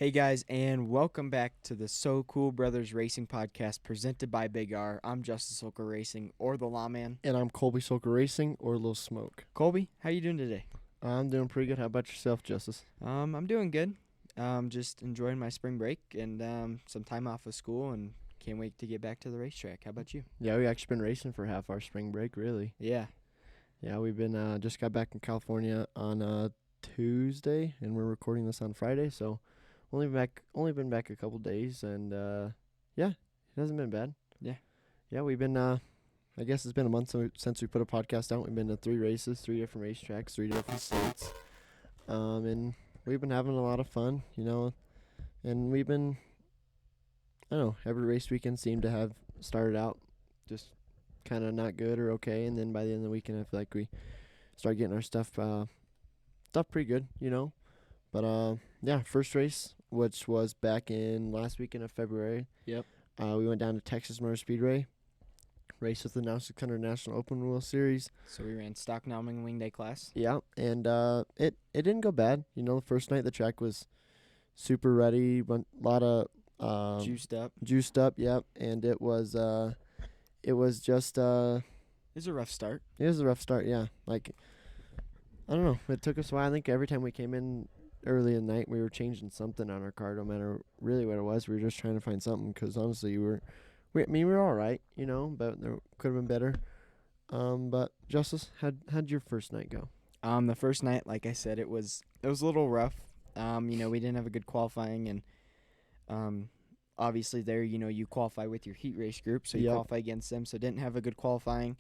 Hey guys, and welcome back to the Sokool Brothers Racing Podcast presented by Big R. I'm Justice Sokool Racing, or the Lawman. And I'm Colby Sokool Racing, or Lil Smoke. Colby, how you doing today? I'm doing pretty good. How about yourself, Justice? I'm doing good. Just enjoying my spring break and some time off of school, and can't wait to get back to the racetrack. How about you? Yeah, we actually been racing for half our spring break, really. Yeah. Yeah, we've been just got back in California on Tuesday, and we're recording this on Friday, so only been back a couple days, and yeah, it hasn't been bad. Yeah. Yeah, we've been I guess it's been a month since we put a podcast out. We've been to 3 races, 3 different racetracks, 3 different states. And we've been having a lot of fun, and we've been, I don't know, every race weekend seemed to have started out just kind of not good or okay, and then by the end of the weekend I feel like we started getting our stuff pretty good, But yeah, first race, which was back in last weekend of February. Yep. We went down to Texas Motor Speedway, raced with the Now 600 National Open Wheel Series. So we ran stock Nauming wingday class. Yeah, and it didn't go bad. The first night the track was super ready, a lot of Juiced up. Yep, and it was just It was a rough start. it was a rough start. Yeah, like I don't know, it took us a while. I think every time we came in early at night, we were changing something on our car, no matter really what it was. We were just trying to find something because honestly, we were all right, but there could have been better. But Justice, how'd your first night go? The first night, like I said, it was a little rough. We didn't have a good qualifying, and obviously there, you qualify with your heat race group, so you Yep. qualify against them. So didn't have a good qualifying.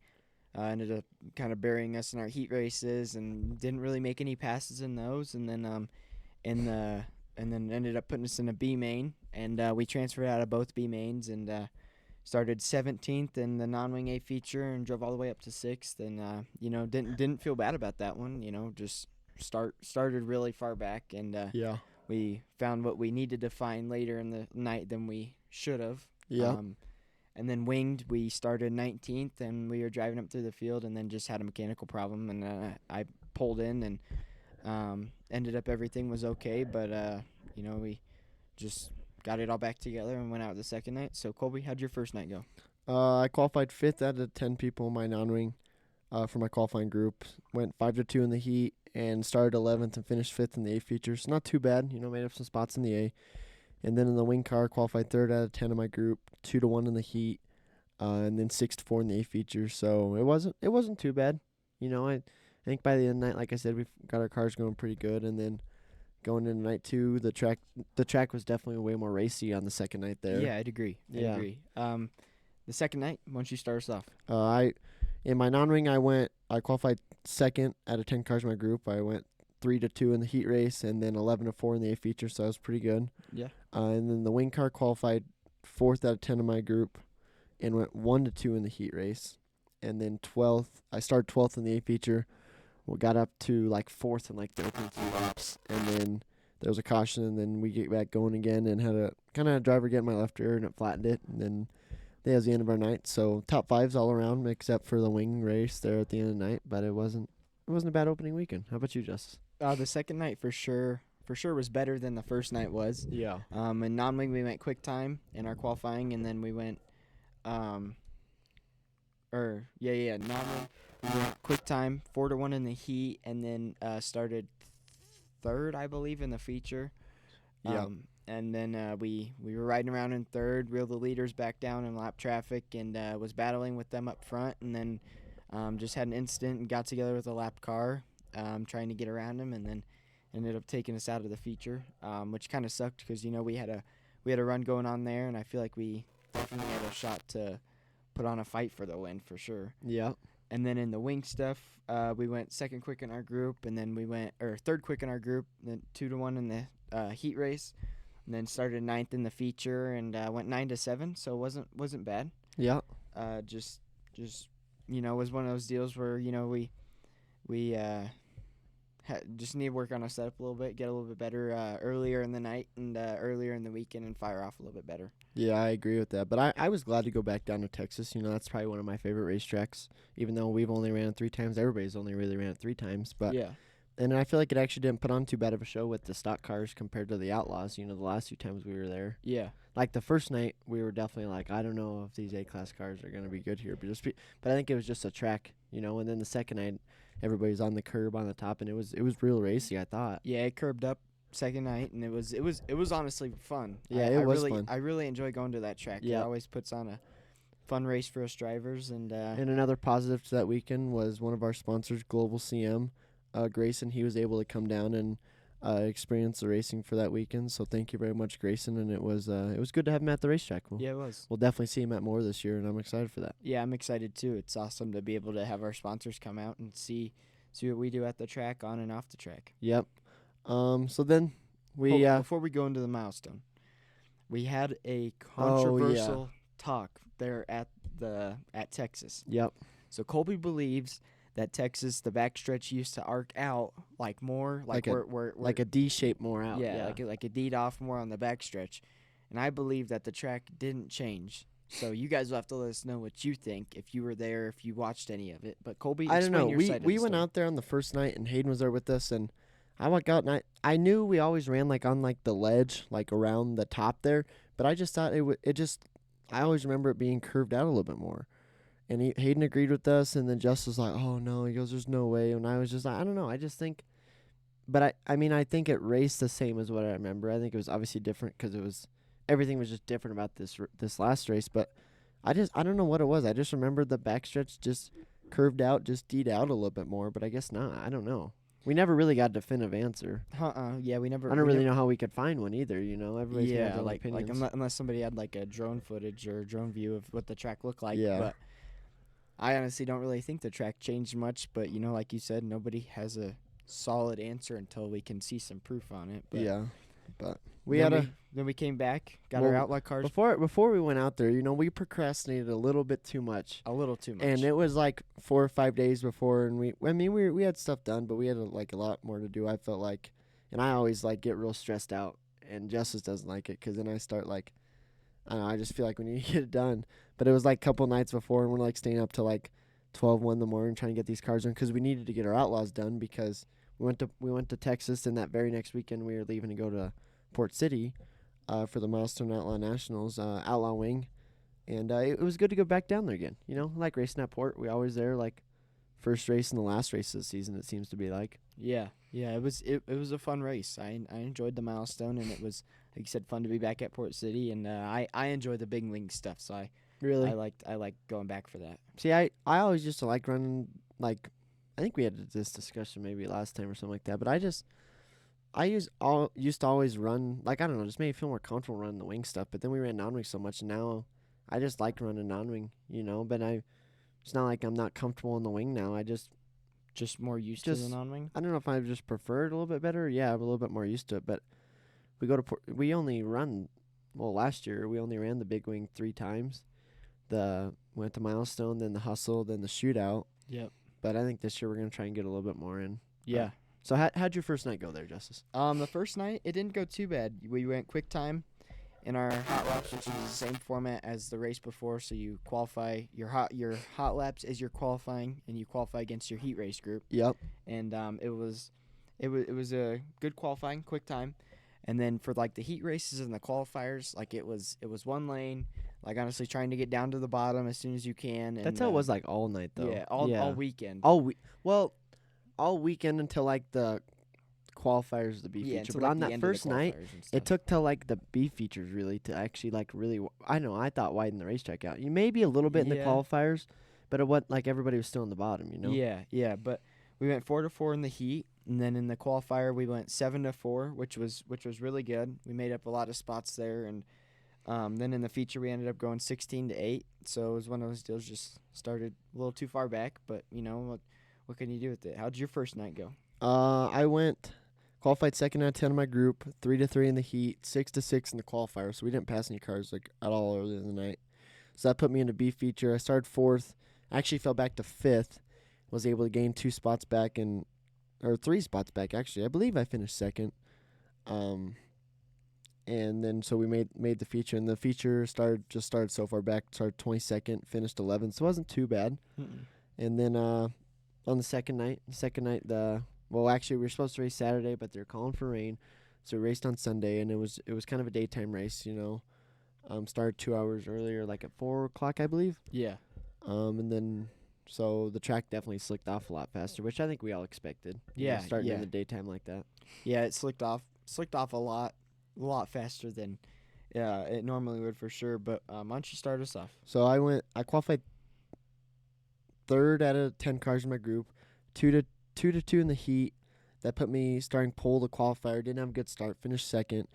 Ended up kind of burying us in our heat races, and didn't really make any passes in those. And then ended up putting us in a B main, and we transferred out of both B mains and started 17th in the non-wing A feature and drove all the way up to 6th. And didn't feel bad about that one. Just started really far back, and Yeah. we found what we needed to find later in the night than we should have. Yeah. And then winged, we started 19th, and we were driving up through the field, and then just had a mechanical problem, and I pulled in, and ended up everything was okay, but we just got it all back together and went out the second night. So Colby, how'd your first night go? I qualified 5th out of 10 people in my non-wing for my qualifying group. Went 5-2 in the heat and started 11th and finished 5th in the A features. Not too bad, made up some spots in the A. And then in the wing car, qualified 3rd out of 10 in my group, 2-1 in the heat, and then 6-4 in the A features. So it wasn't too bad. I think by the end of the night, like I said, we've got our cars going pretty good. And then going into night 2, the track was definitely way more racy on the second night there. Yeah, I'd agree. The second night, why don't you start us off? In my non-wing, I qualified 2nd out of 10 cars in my group. I went 3-2 in the heat race, and then 11-4 in the A feature, so that was pretty good. Yeah. And then the wing car qualified 4th out of 10 in my group, and went 1-2 in the heat race, and then 12th. I started 12th in the A feature. We got up to like 4th in like the opening 3 laps, and then there was a caution, and then we get back going again, and had a driver get in my left rear, and it flattened it, and then that was the end of our night. So top 5s all around, except for the wing race there at the end of the night, but it wasn't a bad opening weekend. How about you, Justice? The second night for sure was better than the first night was. Yeah. In non-wing, we went quick time in our qualifying, and then we went, non-wing. We went quick time, 4-1 in the heat, and then started 3rd, I believe, in the feature. Yeah. And then we were riding around in 3rd, reeled the leaders back down in lap traffic, and was battling with them up front, and then just had an incident and got together with a lap car, trying to get around him, and then ended up taking us out of the feature, which kind of sucked because we had a run going on there, and I feel like we definitely had a shot to put on a fight for the win for sure. Yeah. And then in the wing stuff, we went 2nd quick in our group, and then we went 3rd quick in our group, then 2-1 in the heat race, and then started 9th in the feature, and went 9-7, so it wasn't bad. Yeah. Just it was one of those deals where we just need to work on our setup a little bit, get a little bit better earlier in the night and earlier in the weekend, and fire off a little bit better. Yeah, I agree with that. But I was glad to go back down to Texas. That's probably one of my favorite racetracks. Even though we've only ran it 3 times, everybody's only really ran it 3 times. But yeah, And I feel like it actually didn't put on too bad of a show with the stock cars compared to the Outlaws. The last 2 times we were there. Yeah. Like the first night, we were definitely like, I don't know if these A-class cars are gonna be good here, but I think it was just a track, And then the second night, everybody's on the curb on the top, and it was real racy. I thought. Yeah, it curbed up second night, and it was honestly fun. Yeah, it was really, fun. I really enjoy going to that track. Yeah. It always puts on a fun race for us drivers, and And another positive to that weekend was one of our sponsors, Global CM, Grayson. He was able to come down and experience the racing for that weekend. So thank you very much, Grayson. And it was good to have him at the racetrack. yeah, it was. We'll definitely see him at more this year, and I'm excited for that. Yeah, I'm excited too. It's awesome to be able to have our sponsors come out and see what we do at the track, on and off the track. Yep. So then we before we go into the milestone, we had a controversial talk there at Texas. Yep. So Colby believes that Texas, the backstretch used to arc out more, like a a D shape more out. Yeah, like a D'd off more on the backstretch, and I believe that the track didn't change. So you guys will have to let us know what you think if you were there, if you watched any of it. But Colby, I don't know. Your side of We the went story. out there on the first night, and Hayden was there with us, and I walked out, and I knew we always ran on the ledge, around the top there, but I just thought I always remember it being curved out a little bit more. And Hayden agreed with us, and then Justin was like, oh, no. He goes, there's no way. And I was just like, I don't know. I just think – but I think it raced the same as what I remember. I think it was obviously different because everything was just different about this last race. But I don't know what it was. I just remember the backstretch just curved out, just D'd out a little bit more. But I guess not. I don't know. We never really got a definitive answer. Yeah, we never. I don't really know how we could find one either. Everybody's got their own opinions. Unless somebody had a drone footage or a drone view of what the track looked like. Yeah. But I honestly don't really think the track changed much. But like you said, nobody has a solid answer until we can see some proof on it. But yeah, but then we came back, got our outlaw cars. Before we went out there, we procrastinated a little bit too much. A little too much. And it was 4 or 5 days before, and we had stuff done, but we had a lot more to do. I felt like, and I always get real stressed out, and Justice doesn't like it because then I start I don't know. I just feel like we need to get it done. But it was a couple nights before, and we're staying up till 12, 1 in the morning trying to get these cars done because we needed to get our outlaws done because we went to Texas, and that very next weekend we were leaving to go to Port City for the Milestone Outlaw Nationals Outlaw Wing, and it was good to go back down there again. Like racing at Port, we always there first race and the last race of the season. It seems to be Yeah, it was a fun race. I enjoyed the milestone, and it was, like you said, fun to be back at Port City, and I enjoyed the big wing stuff. So I liked going back for that. See, I always used to like running I think we had this discussion maybe last time or something like that, but I used to always run I don't know, just made me feel more comfortable running the wing stuff. But then we ran non-wing so much, and now I just like running non-wing, But it's not like I'm not comfortable in the wing now. I just more used to the non-wing. I don't know if I just prefer it a little bit better. Yeah, I'm a little bit more used to it. But we only run. Well, last year we only ran the big wing 3 times. Went to Milestone, then the hustle, then the shootout. Yep. But I think this year we're gonna try and get a little bit more in. Yeah. So how'd your first night go there, Justice? The first night it didn't go too bad. We went quick time in our hot laps, which is the same format as the race before. So you qualify your hot laps as your qualifying, and you qualify against your heat race group. Yep. And it was a good qualifying, quick time. And then for the heat races and the qualifiers, it was one lane. Honestly, trying to get down to the bottom as soon as you can. And, that's how it was all night though. Yeah, all weekend. All weekend until the qualifiers, the B feature. But on that first night, it took till the B features really to actually really. I thought widen the racetrack out. You maybe a little bit in the qualifiers, but everybody was still in the bottom. Yeah. But we went 4-4 in the heat, and then in the qualifier we went 7-4, which was really good. We made up a lot of spots there, and then in the feature we ended up going 16-8. So it was one of those deals, just started a little too far back, but what can you do with it? How'd your first night go? I qualified second out of 10 in my group, 3-3 in the heat, 6-6 in the qualifier. So we didn't pass any cars at all early in the night. So that put me in a B feature. I started 4th. I actually fell back to 5th. Was able to gain 2 spots back or 3 spots back actually. I believe I finished second. And then so we made the feature, and the feature started so far back. Started 22nd, finished 11th. So it wasn't too bad. Mm-mm. And then on the second night, the Well, actually, we were supposed to race Saturday, but they're calling for rain, so we raced on Sunday, and it was kind of a daytime race, you know. Started 2 hours earlier, like at 4 o'clock, I believe. Yeah. And then so the track definitely slicked off a lot faster, which I think we all expected. Yeah, starting in yeah. the daytime like that. Yeah, it slicked off a lot faster than it normally would for sure. But why don't you start us off? So I qualified third out of 10 cars in my group, two to two in the heat. That put me starting pole to qualifier. Didn't have a good start. Finished second,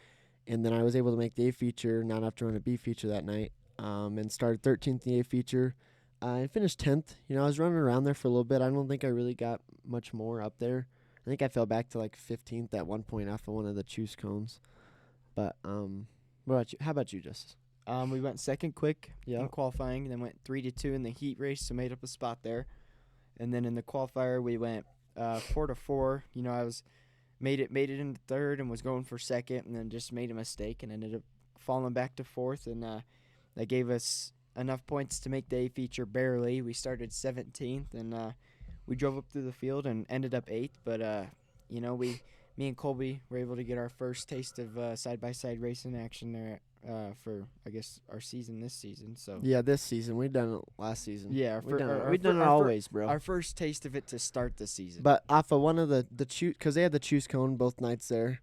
and then I was able to make the A feature, not have to run a B feature that night. And started 13th in the A feature. I finished 10th. You know, I was running around there for a little bit. I don't think I really got much more up there. I think I fell back to like 15th at one point after one of the choose cones. But what about you? How about you, Justice? We went second quick Yeah. in qualifying, then went 3-2 in the heat race, so made up a spot there. And then in the qualifier, we went 4-4. You know, I was made it into third and was going for second, and then just made a mistake and ended up falling back to fourth, and that gave us enough points to make the A feature barely. We started 17th, and we drove up through the field and ended up 8th. But you know, me and Colby were able to get our first taste of side-by-side racing action there for, I guess, our season this season. So Yeah, this season. We've done it last season. yeah, We've done it always, bro. Our first taste of it to start the season. But off of one of the choose, because they had the choose cone both nights there,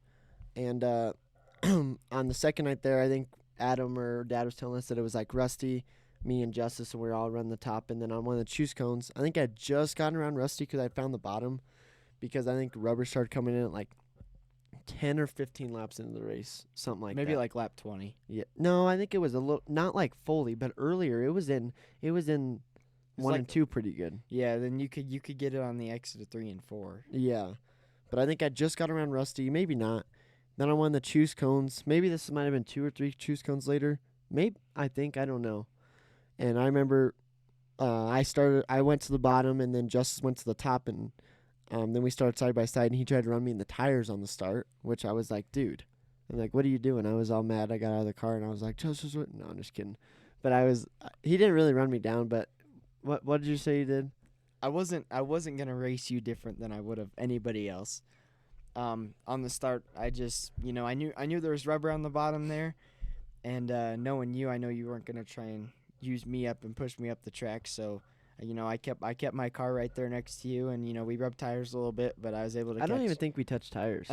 and on the second night there, I think Adam or Dad was telling us that it was like Rusty, me, and Justice, and we were all running the top. And then on one of the choose cones, I think I had just gotten around Rusty because I found the bottom, because I think rubber started coming in at like 10 or 15 laps into the race, something like maybe that. like lap 20. Yeah, no, I think it was a little, not like fully, but earlier it was in was 1 like- and 2 pretty good. Yeah, then you could get it on the exit of 3 and 4. Yeah, but I think I just got around Rusty, maybe not. Then I won the choose cones. Maybe this might have been 2 or 3 choose cones later. Maybe, I don't know. And I remember I went to the bottom, and then Justice went to the top, and then we started side by side, and he tried to run me in the tires on the start, which I was like, dude. I'm like, what are you doing? I was all mad. I got out of the car, and I was like, Justice, what? No, I'm just kidding. But he didn't really run me down, but what did you say you did? I wasn't gonna race you different than I would have anybody else. On the start, I just, you know, I knew there was rubber on the bottom there, and knowing you, I know you weren't gonna try and use me up and push me up the track. So, you know, I kept my car right there next to you, and you know, we rubbed tires a little bit, but I was able to. I don't even think we touched tires.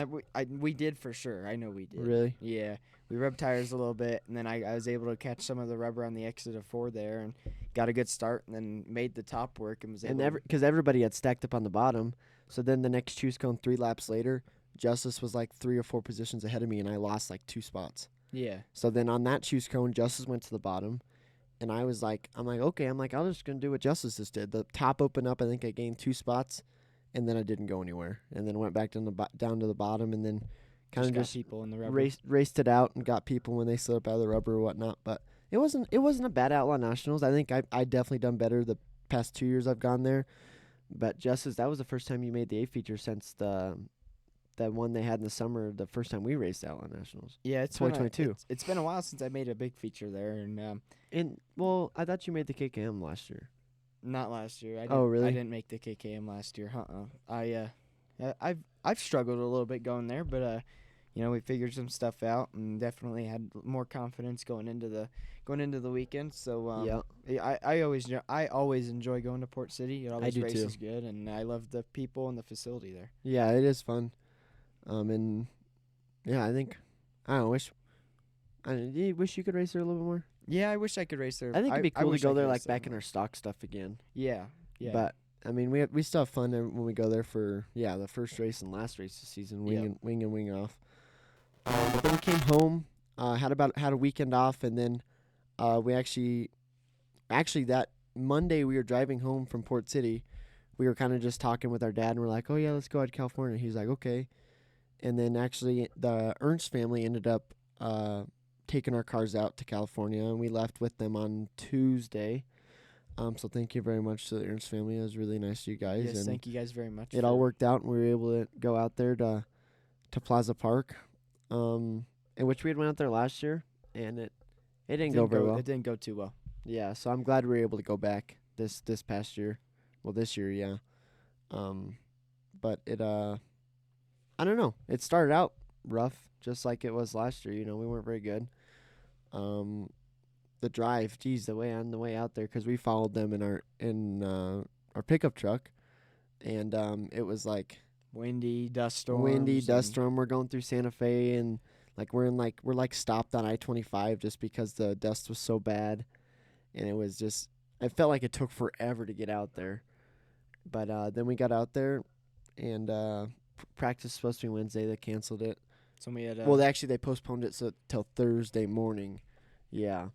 We did for sure. I know we did. Really? Yeah, we rubbed tires a little bit, and then I was able to catch some of the rubber on the exit of 4 there, and got a good start, and then made the top work and was able. And because everybody had stacked up on the bottom, so then the next choose cone 3 laps later, Justice was like 3 or 4 positions ahead of me, and I lost like 2 spots. Yeah. So then on that choose cone, Justice went to the bottom, and I'm like, okay, I'm just gonna do what Justice just did. The top opened up. I think I gained 2 spots, and then I didn't go anywhere, and then went back down to the bottom, and then kind of just people in the rubber. raced it out and got people when they slid up out of the rubber or whatnot. But it wasn't a bad Outlaw Nationals. I think I definitely done better the past 2 years I've gone there. But Justice, that was the first time you made the A feature since that one they had in the summer, the first time we raced Outlaw Nationals. Yeah, it's 2022. It's been a while since I made a big feature there, and Well, I thought you made the KKM last year. not last year. Oh, really? I didn't make the KKM last year. I've struggled a little bit going there, but you know, we figured some stuff out and definitely had more confidence going into the weekend. So I always enjoy going to Port City. It always do races too. good, and I love the people and the facility there. Yeah, it is fun. And yeah, I think I wish you could race there a little bit more. Yeah, I wish I could race there. I think it'd be cool to wish go I there could like race back in more. our stock stuff again. Yeah. But I mean, we still have fun when we go there for the first race and last race this season, wing off. But then we came home, had a weekend off, and then we actually that Monday we were driving home from Port City. We were kind of just talking with our dad, and we're like, oh yeah, let's go out to California. He's like, okay. And then actually the Ernst family ended up taking our cars out to California, and we left with them on Tuesday. So thank you very much to the Ernst family. It was really nice to you guys. Yes, and thank you guys very much. it all worked out, and we were able to go out there to Plaza Park, in which we had went out there last year, and it didn't go very well. It didn't go too well. Yeah, so I'm glad we were able to go back this past year. Well, this year, yeah. But it I don't know. It started out rough, just like it was last year. We weren't very good. Um, the drive, geez, the way out there, because we followed them in our pickup truck, and it was like Windy, dust windy, storms, dust and storm. We're going through Santa Fe, and like we're stopped on I-25 just because the dust was so bad, and it was just I felt like it took forever to get out there. But then we got out there, and practice was supposed to be Wednesday. They canceled it. so we had Well, they postponed it till Thursday morning. Yeah.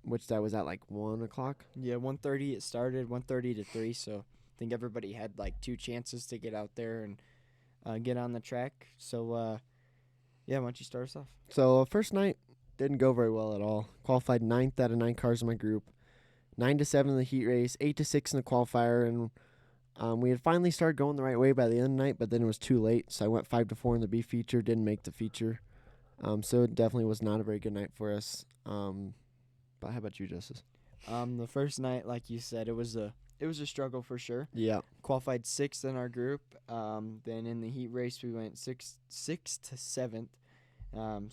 Which that was at like 1 o'clock. 1:30 it started, 1:30 to 3. So I think everybody had like 2 chances to get out there and get on the track. So yeah, why don't you start us off? So first night didn't go very well at all. Qualified ninth out of 9 cars in my group. 9-7 in the heat race, 8-6 in the qualifier, and we had finally started going the right way by the end of the night, but then it was too late. So I went 5-4 in the B feature, didn't make the feature. So it definitely was not a very good night for us. But how about you, Justice? The first night, like you said, it was a struggle for sure. Yeah. Qualified 6th in our group. Then in the heat race we went 6th to 7th.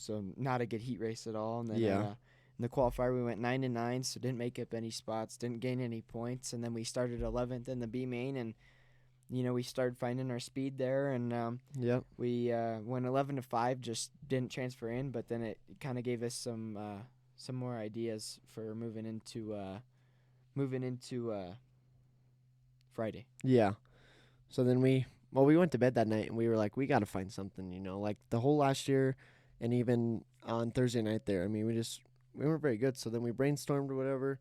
So not a good heat race at all. And then in the qualifier we went 9-9, so didn't make up any spots, didn't gain any points, and then we started 11th in the B main, and we started finding our speed there, and Yep. we went 11-5, just didn't transfer in, but then it kind of gave us some more ideas for moving into Friday. Yeah. So then we went to bed that night and we were like, we got to find something, like the whole last year and even on Thursday night there. I mean, we weren't very good. So then we brainstormed or whatever.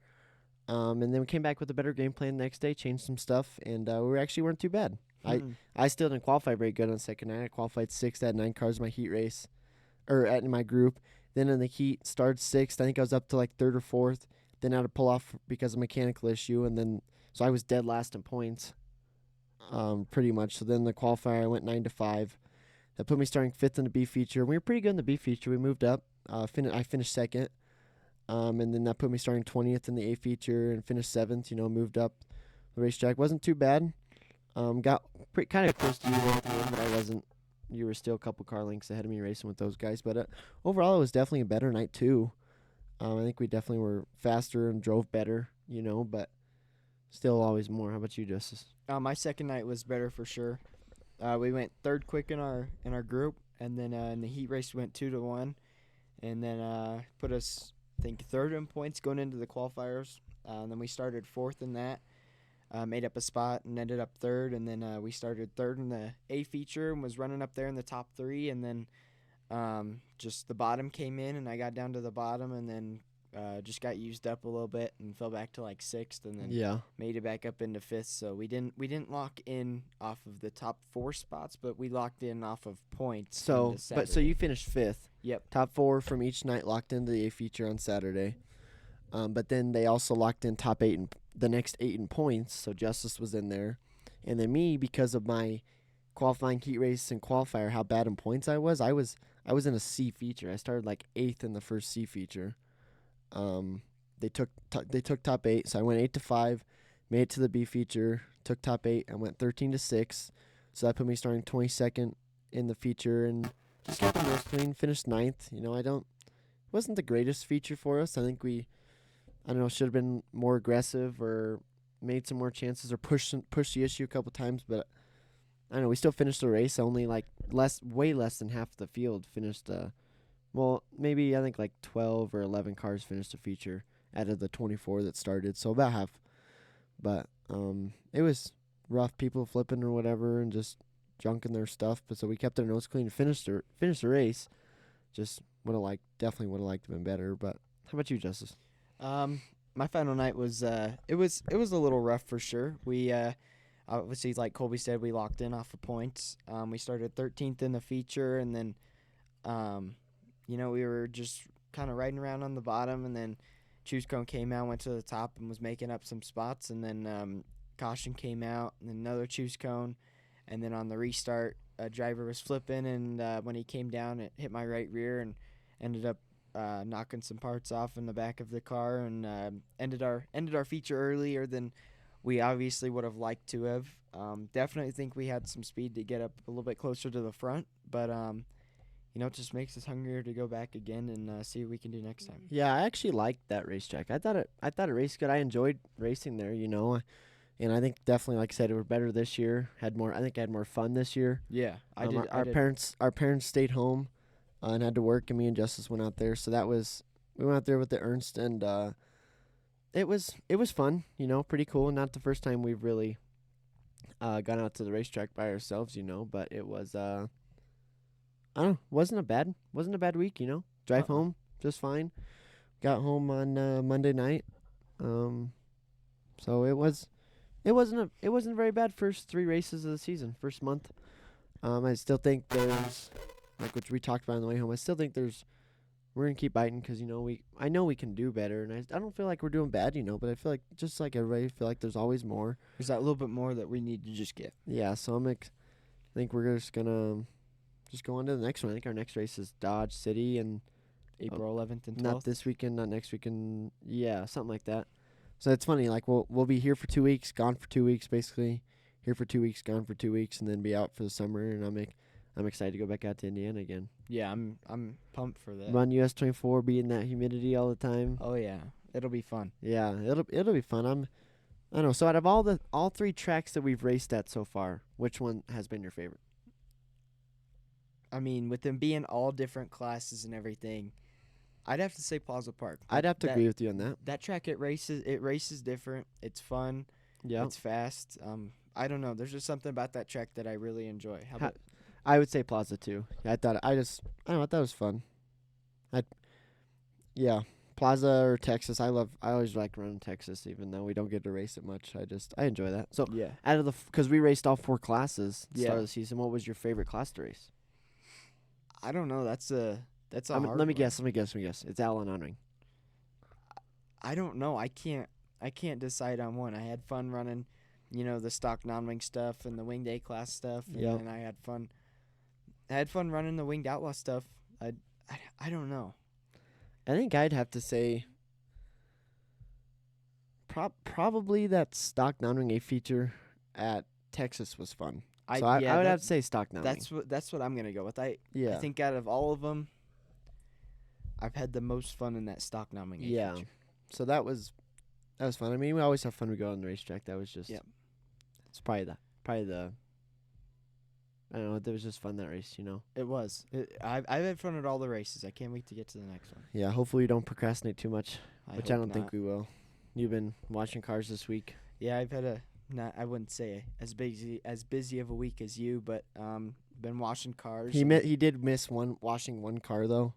And then we came back with a better game plan the next day, changed some stuff, and we actually weren't too bad. I still didn't qualify very good on the second night. I qualified 6th at 9 cars in my heat race, in my group. Then in the heat, started 6th. I think I was up to like 3rd or 4th. Then I had to pull off because of a mechanical issue, and then so I was dead last in points, pretty much. So then the qualifier, I went 9-5. That put me starting 5th in the B feature. We were pretty good in the B feature. We moved up. I finished 2nd. And then that put me starting 20th in the A feature and finished 7th. Moved up the racetrack. Wasn't too bad. Got kind of close to you at the end, but I wasn't. You were still a couple car lengths ahead of me racing with those guys. But overall, it was definitely a better night too. I think we definitely were faster and drove better, but still always more. How about you, Justice? My second night was better for sure. We went 3rd quick in our group, and then in the heat race we went 2-1, and then put us, I think, 3rd in points going into the qualifiers. And then we started 4th in that, made up a spot and ended up 3rd, and then we started 3rd in the A feature and was running up there in the top 3, and then just the bottom came in and I got down to the bottom, and then just got used up a little bit and fell back to like 6th, and then made it back up into 5th. So we didn't lock in off of the top 4 spots, but we locked in off of points. So you finished 5th. Yep. Top 4 from each night locked into the A feature on Saturday. But then they also locked in top 8 and the next 8 in points. So Justice was in there, and then me, because of my qualifying heat race and qualifier, how bad in points I was in a C feature. I started like 8th in the first C feature. They took top 8, so I went 8-5, made it to the B feature, took top 8, and went 13-6. So that put me starting 22nd in the feature, and just got the nose clean, finished 9th. It wasn't the greatest feature for us. I think should have been more aggressive or made some more chances or pushed the issue a couple times, but I don't know, we still finished the race. Only like way less than half the field finished. Maybe I think like 12 or 11 cars finished the feature out of the 24 that started, so about half. But it was rough, people flipping or whatever and just junking their stuff. But so we kept our nose clean and finished the race. Just definitely would have liked to have been better. But how about you, Justice? My final night was it was a little rough for sure. We obviously, like Colby said, we locked in off of points. We started 13th in the feature, and then we were just kind of riding around on the bottom, and then Choose Cone came out, went to the top, and was making up some spots, and then Caution came out, and then another Choose Cone, and then on the restart, a driver was flipping, and when he came down, it hit my right rear and ended up knocking some parts off in the back of the car, and ended our feature earlier than we obviously would have liked to have. Definitely think we had some speed to get up a little bit closer to the front, but it just makes us hungrier to go back again and see what we can do next time. Yeah, I actually liked that racetrack. I thought it raced good. I enjoyed racing there, and I think definitely, like I said, it was better this year. I think I had more fun this year. Yeah, I did. Our parents stayed home and had to work, and me and Justice went out there. So we went out there with the Ernst, and it was fun. Pretty cool. Not the first time we've really gone out to the racetrack by ourselves. But it was I don't know, wasn't a bad week. Drive Uh-uh. home just fine. Got home on Monday night. So it wasn't a very bad first 3 races of the season, first month. I still think there's, like what we talked about on the way home. I still think we're gonna keep biting because I know we can do better, and I don't feel like we're doing bad, but I feel like just like everybody, I feel like there's always more. There's that little bit more that we need to just get. Yeah, so I think we're just gonna just go on to the next one. I think our next race is Dodge City, and April 11th and 12th. not this weekend, not next weekend. Yeah, something like that. So it's funny, like we'll be here for 2 weeks, gone for 2 weeks, basically. Here for 2 weeks, gone for 2 weeks, and then be out for the summer. And I'm excited to go back out to Indiana again. Yeah, I'm pumped for that. Run US 24, be in that humidity all the time. Oh yeah, it'll be fun. Yeah, it'll be fun. I don't know. So out of all 3 tracks that we've raced at so far, which one has been your favorite? I mean, with them being all different classes and everything, I'd have to say Plaza Park. I'd have to that, agree with you on that. That track it races different. It's fun. Yeah, It's fast. I don't know. There's just something about that track that I really enjoy. How about I would say Plaza too. Yeah, I thought it was fun. Yeah, Plaza or Texas. I always like running Texas, even though we don't get to race it much. I enjoy that. So yeah. out of because we raced all 4 classes at the start Yeah. of the season, what was your favorite class to race? I don't know. That's a hard Let me one. guess. It's Allen on-ring. I don't know. I can't decide on one. I had fun running, the stock non-wing stuff and the winged A class stuff, and Yep. then I had fun. I had fun running the winged outlaw stuff. I don't know. I think I'd have to say probably that stock non-ring A feature at Texas was fun. So I would have to say stock non-ring. That's what I'm gonna go with. I Yeah. think out of all of them, I've had the most fun in that stock non-wing A Yeah. feature. So that was fun. I mean, we always have fun when we go on the racetrack. That was just Yep. It's probably the I don't know. It was just fun, that race. It was. I've had fun at all the races. I can't wait to get to the next one. Yeah. Hopefully we don't procrastinate too much, which I hope don't think not. we will. You've been watching cars this week. Yeah, I've had I wouldn't say as busy of a week as you, but been washing cars. He did miss washing one car though.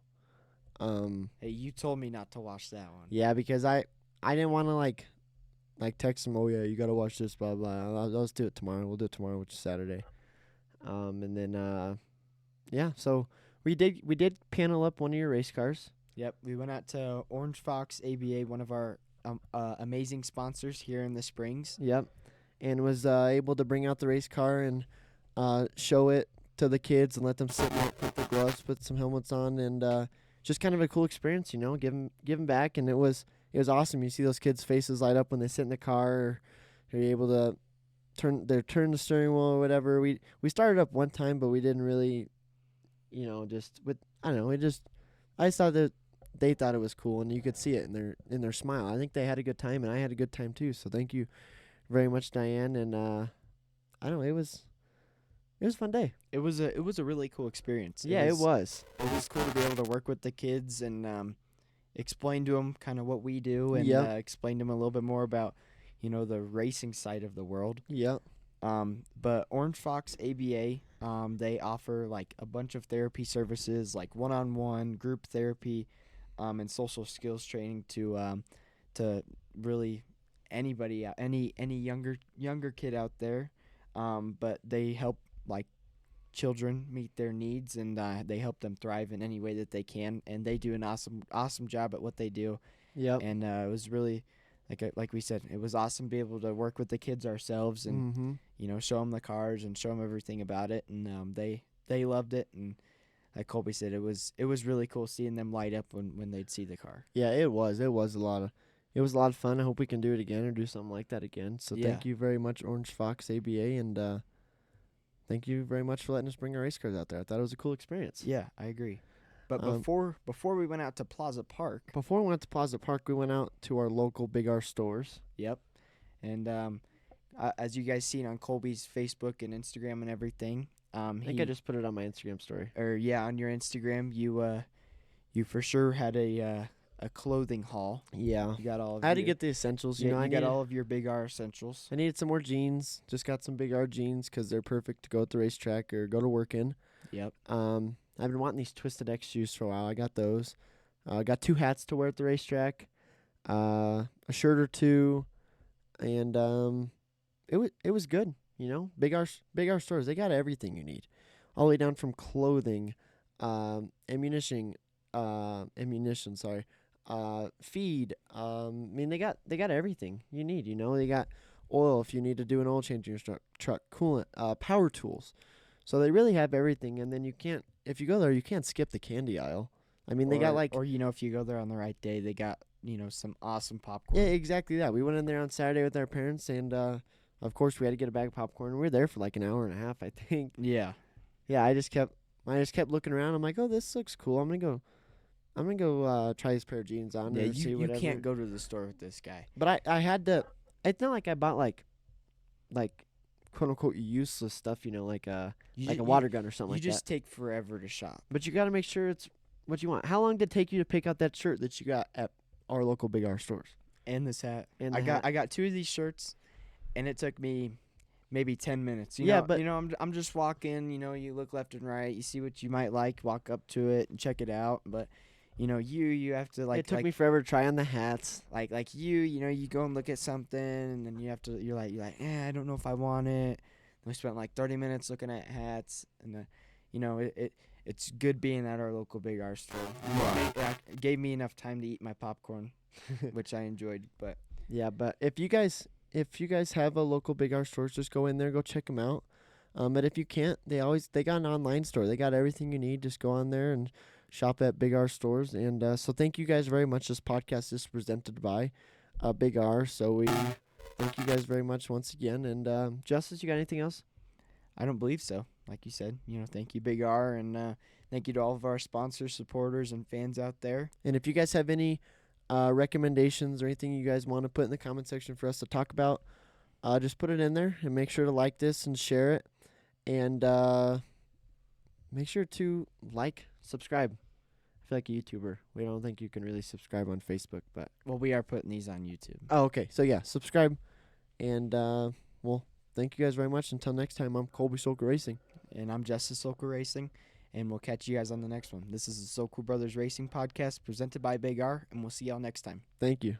Hey, you told me not to wash that one. Yeah, because I didn't want to like text him. Oh yeah, you gotta watch this. Blah blah. Let's do it tomorrow. We'll do it tomorrow, which is Saturday. And then yeah. So we did panel up one of your race cars. Yep, we went out to Orange Fox ABA, one of our amazing sponsors here in the Springs. Yep. And was able to bring out the race car and show it to the kids and let them sit in it, put the gloves, put some helmets on, and just kind of a cool experience, give them back. And it was awesome. You see those kids' faces light up when they sit in the car, or you're able to turn the steering wheel or whatever. We started up one time, but we didn't really, just with I don't know. I just thought that they thought it was cool, and you could see it in their smile. I think they had a good time, and I had a good time too. So thank you very much, Diane. And I don't know. It was a fun day. It was a really cool experience. Yeah, it was. It was cool to be able to work with the kids and explain to them kind of what we do and Yep. explain to them a little bit more about, the racing side of the world. Yep. But Orange Fox ABA, they offer like a bunch of therapy services, like one-on-one group therapy, and social skills training to really anybody, any younger kid out there. But they help like children meet their needs, and they help them thrive in any way that they can, and they do an awesome job at what they do. Yep. And it was really like we said, it was awesome to be able to work with the kids ourselves and Mm-hmm. show them the cars and show them everything about it, and they loved it. And like Colby said, it was really cool seeing them light up when they'd see the car. Yeah, it was. It was it was a lot of fun. I hope we can do it again or do something like that again. So Yeah. thank you very much, Orange Fox ABA, and thank you very much for letting us bring our race cars out there. I thought it was a cool experience. Yeah, I agree. But Um, before we went out to Plaza Park. Before we went to Plaza Park, we went out to our local Big R stores. Yep. And as you guys seen on Colby's Facebook and Instagram and everything, I think I just put it on my Instagram story. on your Instagram, you for sure had a clothing haul. Yeah. You got all of I had to your- get the essentials. yeah, You know, you got all of your Big R essentials. I needed some more jeans. Just got some Big R jeans because they're perfect to go at the racetrack or go to work in. Yep. I've been wanting these Twisted X shoes for a while. I got those. I got 2 hats to wear at the racetrack, a shirt or 2, and it was good. You know, Big R stores, they got everything you need, all the way down from clothing, ammunition. Sorry, feed. I mean, they got everything you need. You know, they got oil if you need to do an oil change in your truck, coolant, power tools. So they really have everything, and then if you go there, you can't skip the candy aisle. I mean, they got like, or if you go there on the right day, they got some awesome popcorn. yeah, exactly that. We went in there on Saturday with our parents, and of course we had to get a bag of popcorn. We were there for like an hour and a half, I think. Yeah. Yeah, I just kept looking around. I'm like, oh, this looks cool. I'm gonna go try this pair of jeans on. Yeah, or see you whatever. can't go to the store with this guy. But I had to. It's not like I bought like quote unquote useless stuff. You know, like a water gun or something You like just that. take forever to shop. But you got to make sure it's what you want. How long did it take you to pick out that shirt that you got at our local Big R stores? And this hat. And I the got hat. I got 2 of these shirts, and it took me maybe 10 minutes. Yeah, know, but- I'm just walking. You look left and right. You see what you might like. Walk up to it and check it out. But you have to It took me forever to try on the hats. you go and look at something, and then you're like, I don't know if I want it. And we spent like 30 minutes looking at hats, and it's good being at our local Big R store. It gave me enough time to eat my popcorn, which I enjoyed. But Yeah, but if you guys have a local Big R stores, just go in there, go check them out. But if you can't, they got an online store. They got everything you need. Just go on there and shop at Big R stores. And so thank you guys very much. This podcast is presented by Big R. So we thank you guys very much once again. And Justice, you got anything else? I don't believe so. Like you said, thank you, Big R, and thank you to all of our sponsors, supporters, and fans out there. And if you guys have any recommendations or anything you guys want to put in the comment section for us to talk about, just put it in there and make sure to like this and share it. And make sure to subscribe. I feel like a YouTuber. We don't think you can really subscribe on Facebook, but Well, we are putting these on YouTube. oh, okay. So yeah, subscribe. And well, thank you guys very much. Until next time, I'm Colby Sokool Racing. And I'm Justice Sokool Racing, and we'll catch you guys on the next one. This is the Sokool Brothers Racing Podcast presented by Big R, and we'll see y'all next time. Thank you.